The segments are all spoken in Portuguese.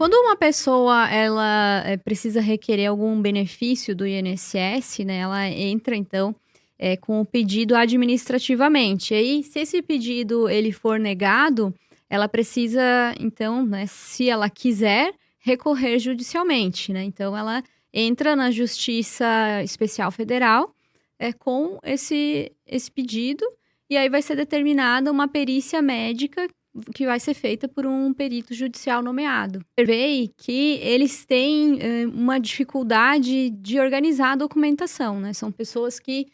Quando uma pessoa ela precisa requerer algum benefício do INSS, né, ela entra então com o pedido administrativamente. E aí, se esse pedido ele for negado, ela precisa então, né, se ela quiser, recorrer judicialmente, né? Então ela entra na Justiça Especial Federal com esse pedido e aí vai ser determinada uma perícia médica que vai ser feita por um perito judicial nomeado. Observei que eles têm uma dificuldade de organizar a documentação, né? São pessoas que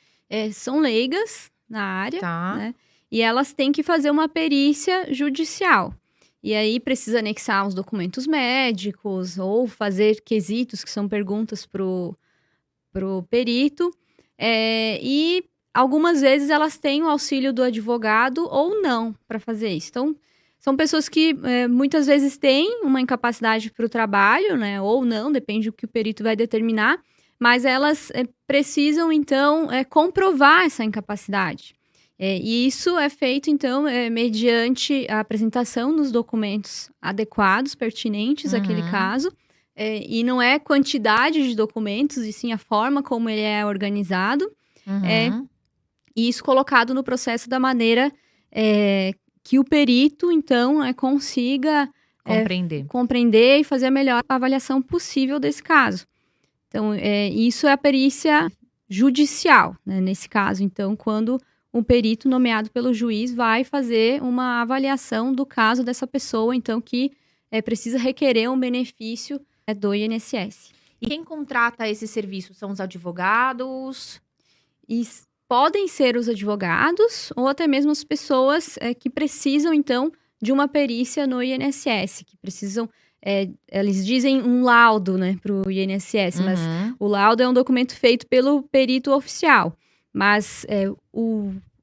são leigas na área, né? E elas têm que fazer uma perícia judicial. E aí precisa anexar os documentos médicos ou fazer quesitos, que são perguntas pro perito. E algumas vezes elas têm o auxílio do advogado ou não para fazer isso. Então, são pessoas que muitas vezes têm uma incapacidade para o trabalho, né? Ou não, depende do que o perito vai determinar. Mas elas precisam, então, comprovar essa incapacidade. E isso é feito, então, mediante a apresentação dos documentos adequados, pertinentes àquele caso. E não é quantidade de documentos, e sim a forma como ele é organizado. E isso colocado no processo da maneira que o perito, então, consiga compreender e fazer a melhor avaliação possível desse caso. Então, isso é a perícia judicial, né? Nesse caso, então, quando um perito nomeado pelo juiz vai fazer uma avaliação do caso dessa pessoa, então, que precisa requerer um benefício do INSS. E quem contrata esse serviço são os advogados? Podem ser os advogados ou até mesmo as pessoas que precisam, então, de uma perícia no INSS, que precisam, eles dizem um laudo, né, para o INSS, mas o laudo é um documento feito pelo perito oficial. Mas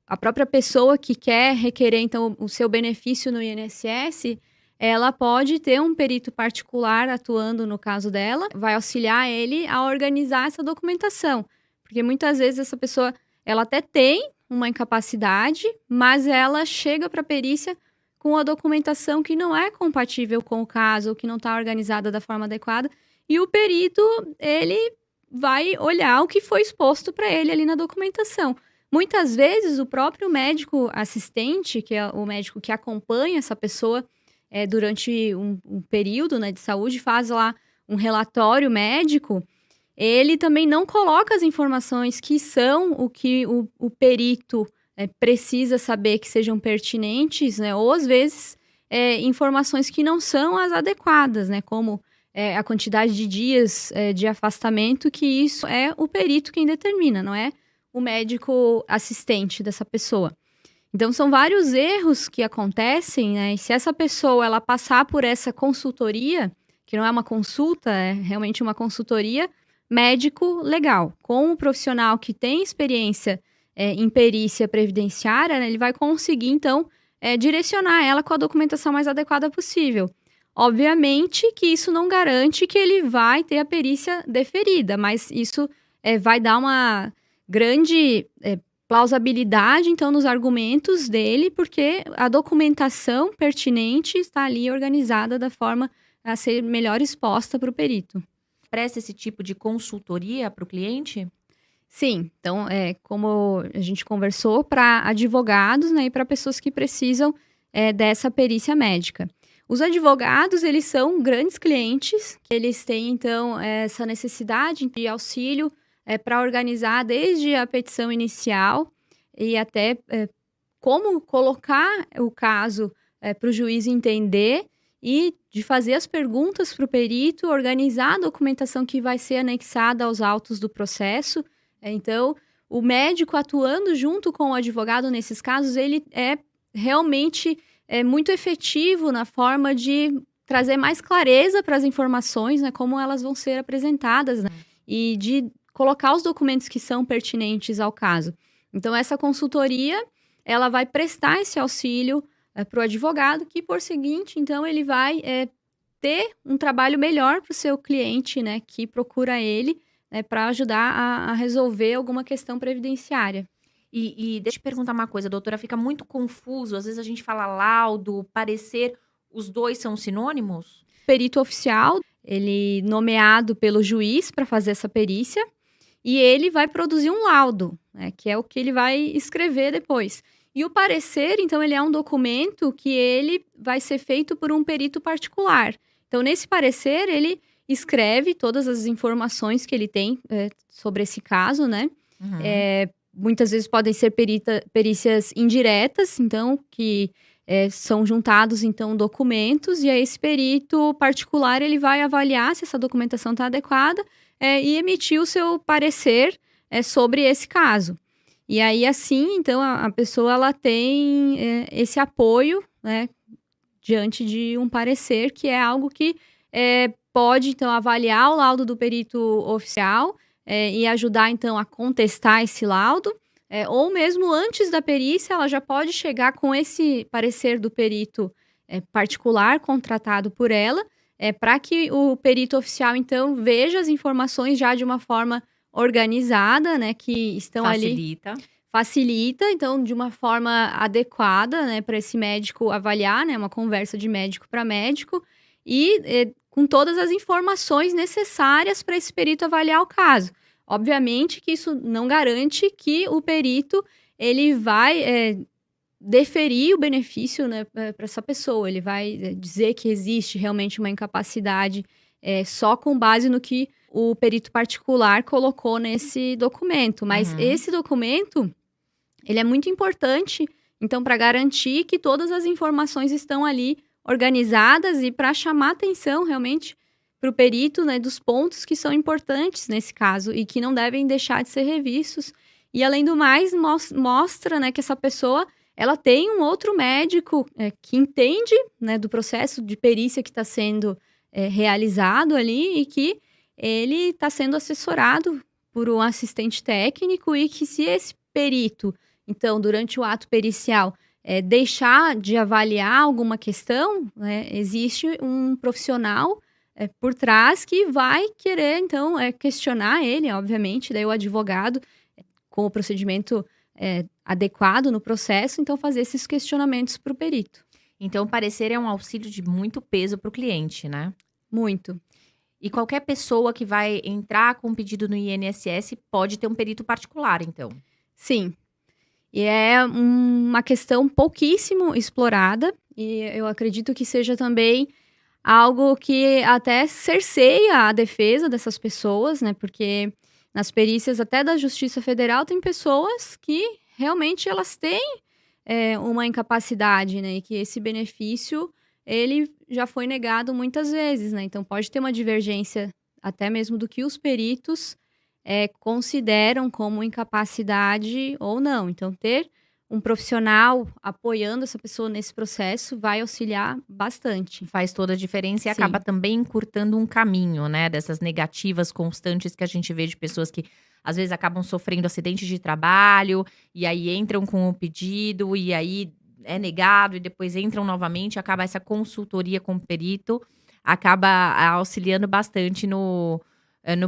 a própria pessoa que quer requerer, então, o seu benefício no INSS, ela pode ter um perito particular atuando no caso dela, vai auxiliar ele a organizar essa documentação. Porque muitas vezes essa pessoa, ela até tem uma incapacidade, mas ela chega para a perícia com a documentação que não é compatível com o caso, ou que não está organizada da forma adequada, e o perito, ele vai olhar o que foi exposto para ele ali na documentação. Muitas vezes, o próprio médico assistente, que é o médico que acompanha essa pessoa durante um período, né, de saúde, faz lá um relatório médico, ele também não coloca as informações que são o que o perito precisa saber que sejam pertinentes, né? Ou às vezes informações que não são as adequadas, né? Como a quantidade de dias de afastamento, que isso é o perito quem determina, não é o médico assistente dessa pessoa. Então, são vários erros que acontecem, né? E se essa pessoa ela passar por essa consultoria, que não é uma consulta, é realmente uma consultoria médico-legal, com um profissional que tem experiência em perícia previdenciária, né, ele vai conseguir, então, direcionar ela com a documentação mais adequada possível. Obviamente que isso não garante que ele vai ter a perícia deferida, mas isso vai dar uma grande plausibilidade, então, nos argumentos dele, porque a documentação pertinente está ali organizada da forma a ser melhor exposta para o perito. Presta esse tipo de consultoria para o cliente? Sim, então, como a gente conversou, para advogados, né, e para pessoas que precisam dessa perícia médica. Os advogados, eles são grandes clientes, que eles têm, então, essa necessidade de auxílio para organizar desde a petição inicial e até como colocar o caso para o juiz entender e de fazer as perguntas para o perito, organizar a documentação que vai ser anexada aos autos do processo. Então, o médico atuando junto com o advogado nesses casos, ele é realmente muito efetivo na forma de trazer mais clareza para as informações, né, como elas vão ser apresentadas, né, e de colocar os documentos que são pertinentes ao caso. Então, essa consultoria, ela vai prestar esse auxílio para o advogado, que, por seguinte, então, ele vai ter um trabalho melhor para o seu cliente, né, que procura ele, para ajudar a resolver alguma questão previdenciária. E deixa eu te perguntar uma coisa, doutora, fica muito confuso, às vezes a gente fala laudo, parecer, os dois são sinônimos? perito oficial, ele nomeado pelo juiz para fazer essa perícia, e ele vai produzir um laudo, né, que é o que ele vai escrever depois. E o parecer, então, ele é um documento que ele vai ser feito por um perito particular. Então, nesse parecer, ele escreve todas as informações que ele tem sobre esse caso, né? Uhum. Muitas vezes podem ser perícias indiretas, então, que são juntados, então, documentos, e aí esse perito particular, ele vai avaliar se essa documentação está adequada e emitir o seu parecer sobre esse caso. E aí, assim, então, a pessoa, ela tem esse apoio, né, diante de um parecer, que é algo que pode, então, avaliar o laudo do perito oficial e ajudar, então, a contestar esse laudo. Ou mesmo antes da perícia, ela já pode chegar com esse parecer do perito particular, contratado por ela, para que o perito oficial, então, veja as informações já de uma forma organizada, né, que estão facilita, então, de uma forma adequada, né, para esse médico avaliar, né, uma conversa de médico para médico, e com todas as informações necessárias para esse perito avaliar o caso. Obviamente que isso não garante que o perito, ele vai deferir o benefício, né, para essa pessoa. Ele vai dizer que existe realmente uma incapacidade só com base no que o perito particular colocou nesse documento. Mas esse documento, ele é muito importante, então, para garantir que todas as informações estão ali organizadas e para chamar atenção realmente para o perito, né, dos pontos que são importantes nesse caso e que não devem deixar de ser revistos. E, além do mais, mostra, né, que essa pessoa, ela tem um outro médico que entende, né, do processo de perícia que está sendo realizado ali e que ele está sendo assessorado por um assistente técnico e que, se esse perito, então, durante o ato pericial, deixar de avaliar alguma questão, né, existe um profissional por trás que vai querer, então, questionar ele, obviamente, daí o advogado, com o procedimento adequado no processo, então, fazer esses questionamentos para o perito. Então, o parecer é um auxílio de muito peso para o cliente, né? Muito. E qualquer pessoa que vai entrar com um pedido no INSS pode ter um perito particular, então? Sim. E é uma questão pouquíssimo explorada, e eu acredito que seja também algo que até cerceia a defesa dessas pessoas, né? Porque nas perícias até da Justiça Federal tem pessoas que realmente elas têm uma incapacidade, né? E que esse benefício, ele já foi negado muitas vezes, né? Então pode ter uma divergência até mesmo do que os peritos consideram como incapacidade ou não. Então, ter um profissional apoiando essa pessoa nesse processo vai auxiliar bastante. Faz toda a diferença e Sim. acaba também encurtando um caminho, né? Dessas negativas constantes que a gente vê de pessoas que, às vezes, acabam sofrendo acidentes de trabalho, e aí entram com o pedido, e aí é negado, e depois entram novamente, acaba essa consultoria com o perito, acaba auxiliando bastante no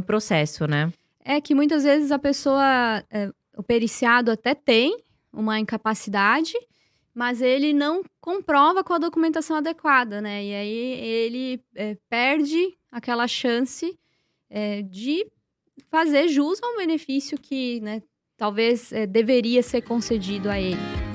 processo, né? É que muitas vezes a pessoa, o periciado até tem uma incapacidade, mas ele não comprova com a documentação adequada, né? E aí ele perde aquela chance de fazer jus a um benefício que, né, talvez deveria ser concedido a ele.